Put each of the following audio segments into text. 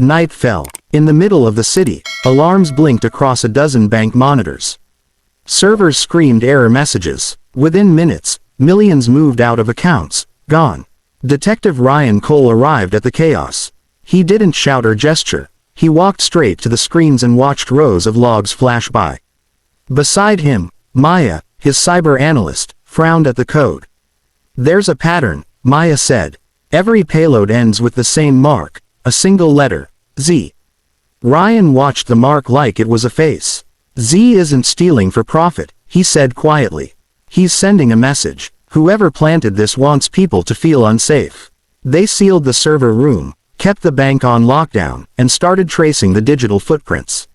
Night fell. In the middle of the city, alarms blinked across a dozen bank monitors. Servers screamed error messages. Within minutes, millions moved out of accounts, gone. Detective Ryan Cole arrived at the chaos. He didn't shout or gesture. He walked straight to the screens and watched rows of logs flash by. Beside him, Maya, his cyber analyst, frowned at the code. "There's a pattern," Maya said. "Every payload ends with the same mark, a single letter, Z." Ryan watched the mark like it was a face. "Z isn't stealing for profit," he said quietly. "He's sending a message. Whoever planted this wants people to feel unsafe." They sealed the server room, kept the bank on lockdown, and started tracing the digital footprints.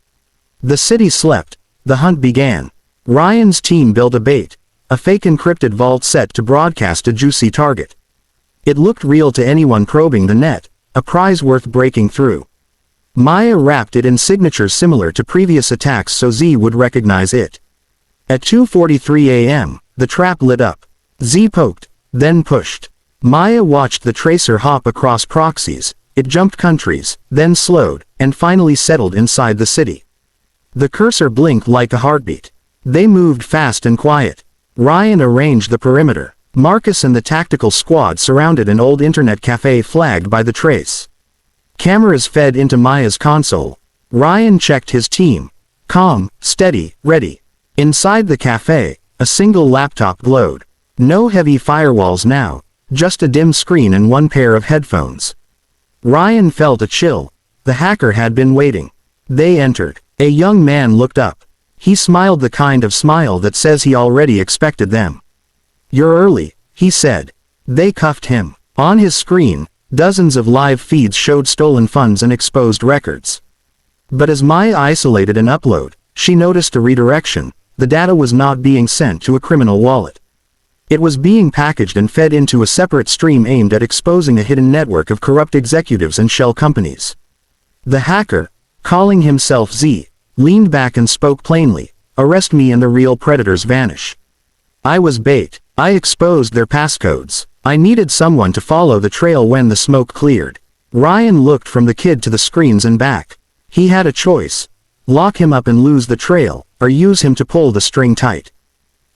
The city slept. The hunt began. Ryan's team built a bait, a fake encrypted vault set to broadcast a juicy target. It looked real to anyone probing the net, a prize worth breaking through. Maya wrapped it in signatures similar to previous attacks so Z would recognize it. At 2:43 a.m., the trap lit up. Z poked, then pushed. Maya watched the tracer hop across proxies. It jumped countries, then slowed, and finally settled inside the city. The cursor blinked like a heartbeat. They moved fast and quiet. Ryan arranged the perimeter. Marcus and the tactical squad surrounded an old internet cafe flagged by the trace. Cameras fed into Maya's console. Ryan checked his team. Calm, steady, ready. Inside the cafe, a single laptop glowed. No heavy firewalls now, just a dim screen and one pair of headphones. Ryan felt a chill. The hacker had been waiting. They entered. A young man looked up. He smiled the kind of smile that says he already expected them. "You're early," he said. They cuffed him. On his screen, dozens of live feeds showed stolen funds and exposed records. But as Maya isolated an upload, she noticed a redirection. The data was not being sent to a criminal wallet. It was being packaged and fed into a separate stream aimed at exposing a hidden network of corrupt executives and shell companies. The hacker, calling himself Z, leaned back and spoke plainly, "Arrest me and the real predators vanish. I was bait. I exposed their passcodes. I needed someone to follow the trail when the smoke cleared." Ryan looked from the kid to the screens and back. He had a choice. Lock him up and lose the trail, or use him to pull the string tight.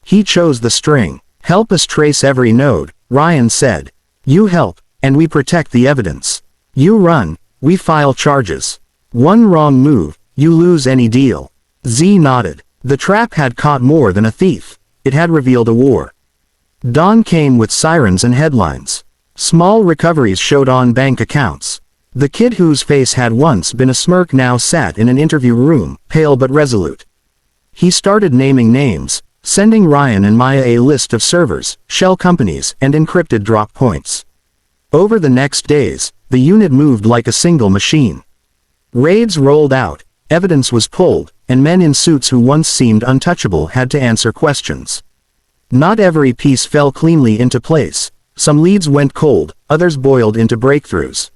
He chose the string. "Help us trace every node," Ryan said. "You help, and we protect the evidence. You run, we file charges. One wrong move, you lose any deal." Z nodded. The trap had caught more than a thief. It had revealed a war. Dawn came with sirens and headlines. Small recoveries showed on bank accounts. The kid whose face had once been a smirk now sat in an interview room, pale but resolute. He started naming names, sending Ryan and Maya a list of servers, shell companies, and encrypted drop points. Over the next days, the unit moved like a single machine. Raids rolled out, evidence was pulled, and men in suits who once seemed untouchable had to answer questions. Not every piece fell cleanly into place. Some leads went cold, others boiled into breakthroughs.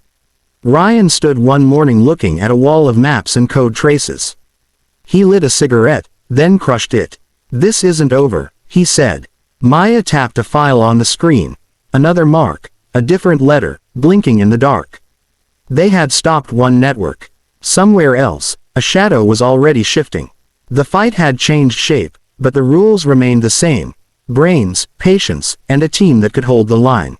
Ryan stood one morning looking at a wall of maps and code traces. He lit a cigarette, then crushed it. "This isn't over," he said. Maya tapped a file on the screen. Another mark, a different letter, blinking in the dark. They had stopped one network. Somewhere else, a shadow was already shifting. The fight had changed shape, but the rules remained the same. Brains, patience, and a team that could hold the line.